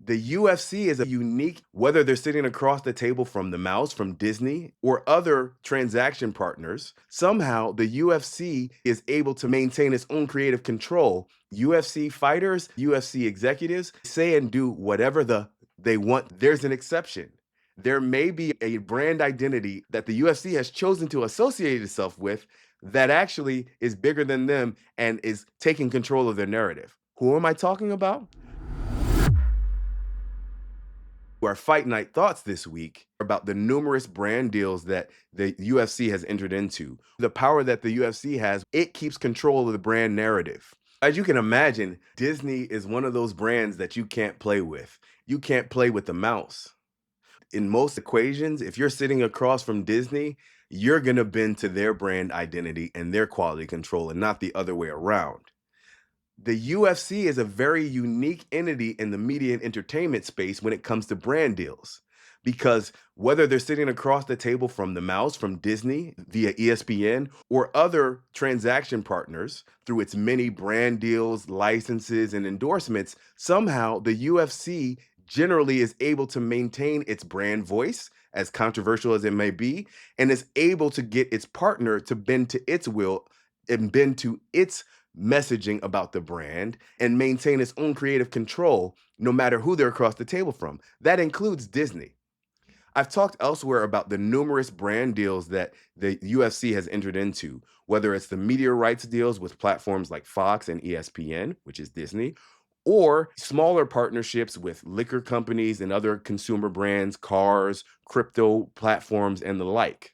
The UFC is a unique, whether they're sitting across the table from the mouse, from Disney, or other transaction partners, somehow the UFC is able to maintain its own creative control. UFC fighters, UFC executives say and do whatever they want. There's an exception. There may be a brand identity that the UFC has chosen to associate itself with that actually is bigger than them and is taking control of their narrative. Who am I talking about? Our Fight Night thoughts this week about the numerous brand deals that the UFC has entered into. The power that the UFC has, it keeps control of the brand narrative. As you can imagine, Disney is one of those brands that you can't play with. You can't play with the mouse. In most equations, if you're sitting across from Disney, you're going to bend to their brand identity and their quality control and not the other way around. The UFC is a very unique entity in the media and entertainment space when it comes to brand deals. Because whether they're sitting across the table from the mouse, from Disney via ESPN, or other transaction partners through its many brand deals, licenses, and endorsements, somehow the UFC generally is able to maintain its brand voice, as controversial as it may be, and is able to get its partner to bend to its will and bend to its messaging about the brand and maintain its own creative control no matter who they're across the table from. That includes Disney. I've talked elsewhere about the numerous brand deals that the UFC has entered into, whether it's the media rights deals with platforms like Fox and ESPN, which is Disney, or smaller partnerships with liquor companies and other consumer brands, cars, crypto platforms, and the like.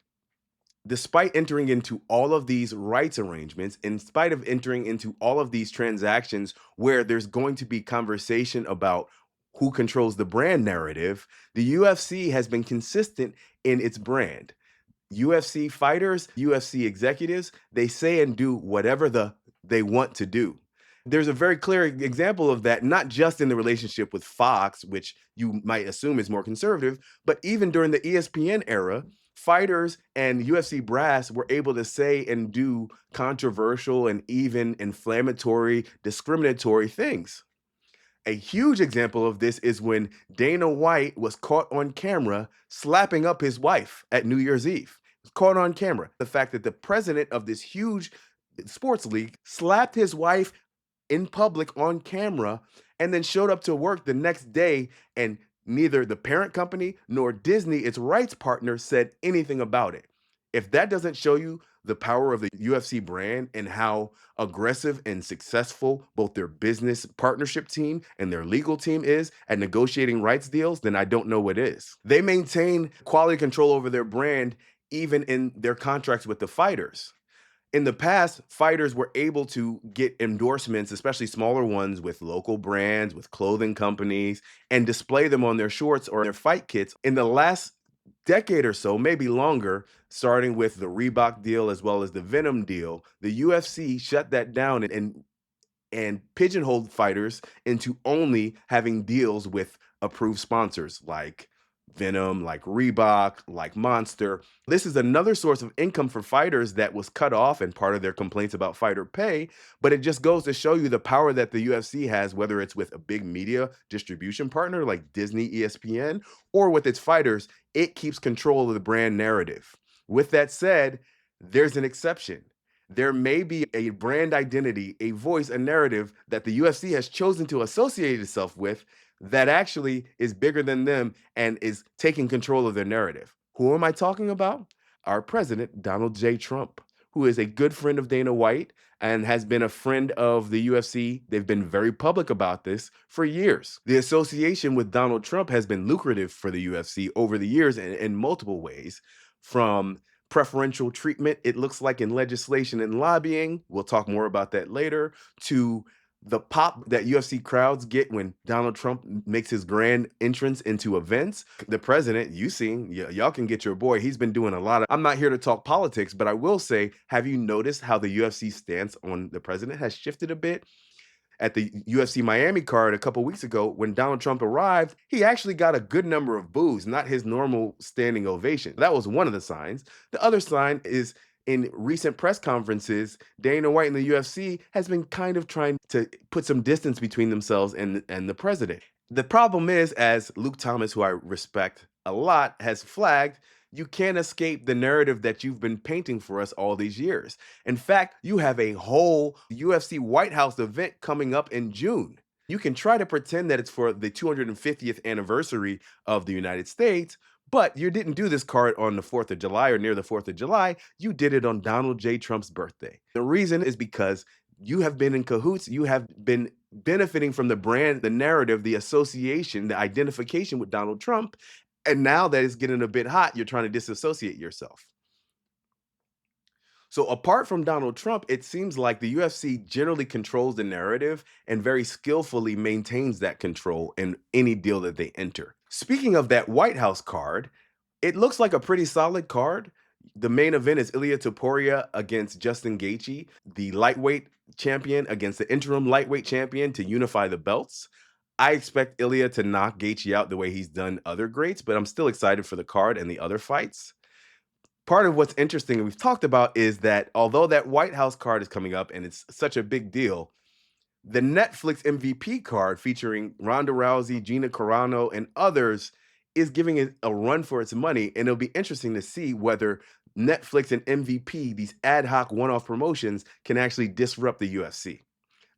Despite entering into all of these rights arrangements, in spite of entering into all of these transactions where there's going to be conversation about who controls the brand narrative, the UFC has been consistent in its brand. UFC fighters, UFC executives, they say and do whatever they want to do. There's a very clear example of that, not just in the relationship with Fox, which you might assume is more conservative, but even during the ESPN era, fighters and UFC brass were able to say and do controversial and even inflammatory, discriminatory things. A huge example of this is when Dana White was caught on camera slapping up his wife at New Year's Eve. Caught on camera. The fact that the president of this huge sports league slapped his wife in public on camera and then showed up to work the next day, and neither the parent company nor Disney, its rights partner, said anything about it. If that doesn't show you the power of the UFC brand and how aggressive and successful both their business partnership team and their legal team is at negotiating rights deals, then I don't know what is. They maintain quality control over their brand even in their contracts with the fighters. In the past, fighters were able to get endorsements, especially smaller ones with local brands, with clothing companies, and display them on their shorts or their fight kits. In the last decade or so, maybe longer, starting with the Reebok deal as well as the Venom deal, the UFC shut that down and pigeonholed fighters into only having deals with approved sponsors like Venom, like Reebok, like Monster. This is another source of income for fighters that was cut off and part of their complaints about fighter pay. But it just goes to show you the power that the UFC has, whether it's with a big media distribution partner like Disney, ESPN, or with its fighters, it keeps control of the brand narrative. With that said, there's an exception. There may be a brand identity, a voice, a narrative that the UFC has chosen to associate itself with that actually is bigger than them and is taking control of their narrative. Who am I talking about? Our president, Donald J. Trump, who is a good friend of Dana White and has been a friend of the UFC. They've been very public about this for years. The association with Donald Trump has been lucrative for the UFC over the years in multiple ways, from preferential treatment, it looks like, in legislation and lobbying. We'll talk more about that later, to the pop that UFC crowds get when Donald Trump makes his grand entrance into events. The president, you seen, y'all can get your boy. He's been doing a lot of. I'm not here to talk politics, but I will say, have you noticed how the UFC stance on the president has shifted a bit? At the UFC Miami card a couple weeks ago, when Donald Trump arrived, he actually got a good number of boos, not his normal standing ovation. That was one of the signs. The other sign is in recent press conferences, Dana White and the UFC has been kind of trying to put some distance between themselves and the president. The problem is, as Luke Thomas, who I respect a lot, has flagged, you can't escape the narrative that you've been painting for us all these years. In fact, you have a whole UFC White House event coming up in June. You can try to pretend that it's for the 250th anniversary of the United States, but you didn't do this card on the 4th of July or near the 4th of July. You did it on Donald J. Trump's birthday. The reason is because you have been in cahoots. You have been benefiting from the brand, the narrative, the association, the identification with Donald Trump. And now that it's getting a bit hot, you're trying to disassociate yourself. So, apart from Donald Trump, it seems like the UFC generally controls the narrative and very skillfully maintains that control in any deal that they enter. Speaking of that White House card, it looks like a pretty solid card. The main event is Ilia Topuria against Justin Gaethje, the lightweight champion against the interim lightweight champion to unify the belts. I expect Ilia to knock Gaethje out the way he's done other greats, but I'm still excited for the card and the other fights. Part of what's interesting and we've talked about is that although that White House card is coming up and it's such a big deal, the Netflix MVP card featuring Ronda Rousey, Gina Carano, and others is giving it a run for its money. And it'll be interesting to see whether Netflix and MVP, these ad hoc one off promotions, can actually disrupt the UFC.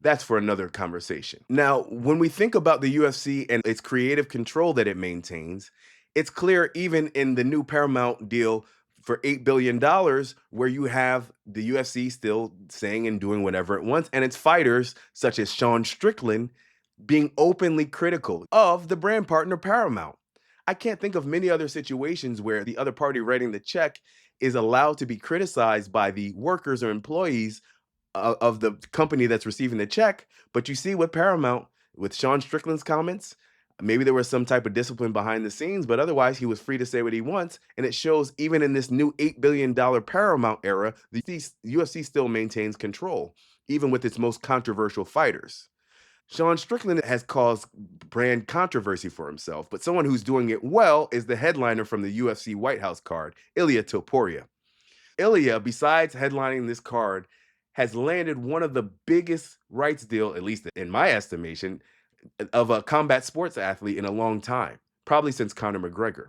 That's for another conversation. Now, when we think about the UFC and its creative control that it maintains, it's clear even in the new Paramount deal for $8 billion, where you have the UFC still saying and doing whatever it wants, and its fighters, such as Sean Strickland, being openly critical of the brand partner Paramount. I can't think of many other situations where the other party writing the check is allowed to be criticized by the workers or employees of the company that's receiving the check. But you see with Paramount, with Sean Strickland's comments, maybe there was some type of discipline behind the scenes, but otherwise he was free to say what he wants. And it shows even in this new $8 billion Paramount era, the UFC still maintains control, even with its most controversial fighters. Sean Strickland has caused brand controversy for himself, but someone who's doing it well is the headliner from the UFC White House card, Ilia Topuria. Ilya, besides headlining this card, has landed one of the biggest rights deal, at least in my estimation, of a combat sports athlete in a long time, probably since Conor McGregor.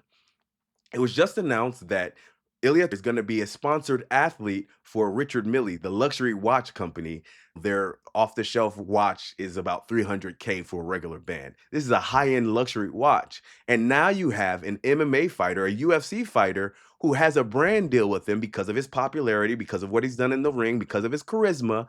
It was just announced that Ilya is going to be a sponsored athlete for Richard Mille, the luxury watch company. Their off the shelf watch is about 300K for a regular band. This is a high end luxury watch. And now you have an MMA fighter, a UFC fighter, who has a brand deal with him because of his popularity, because of what he's done in the ring, because of his charisma.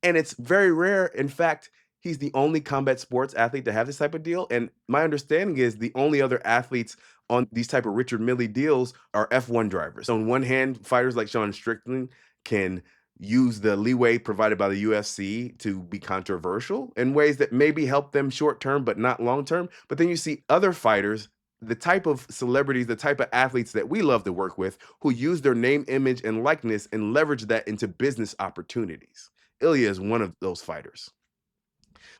And it's very rare. In fact, he's the only combat sports athlete to have this type of deal. And my understanding is the only other athletes on these type of Richard Mille deals are F1 drivers. On one hand, fighters like Sean Strickland can use the leeway provided by the UFC to be controversial in ways that maybe help them short term, but not long term. But then you see other fighters, the type of celebrities, the type of athletes that we love to work with, who use their name, image, and likeness and leverage that into business opportunities. Ilya is one of those fighters.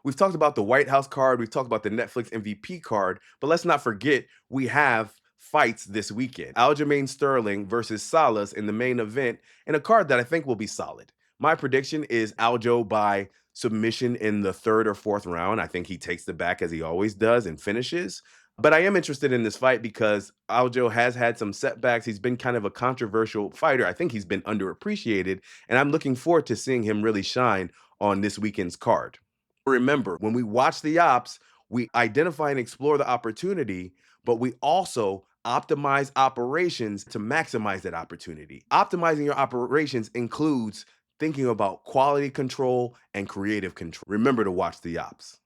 We've talked about the White House card, we've talked about the Netflix MVP card, but let's not forget we have fights this weekend. Aljamain Sterling versus Salas in the main event, and a card that I think will be solid. My prediction is Aljo by submission in the third or fourth round. I think he takes the back as he always does and finishes. But I am interested in this fight because Aljo has had some setbacks. He's been kind of a controversial fighter. I think he's been underappreciated, and I'm looking forward to seeing him really shine on this weekend's card. Remember, when we watch the ops, we identify and explore the opportunity, but we also optimize operations to maximize that opportunity. Optimizing your operations includes thinking about quality control and creative control. Remember to watch the ops.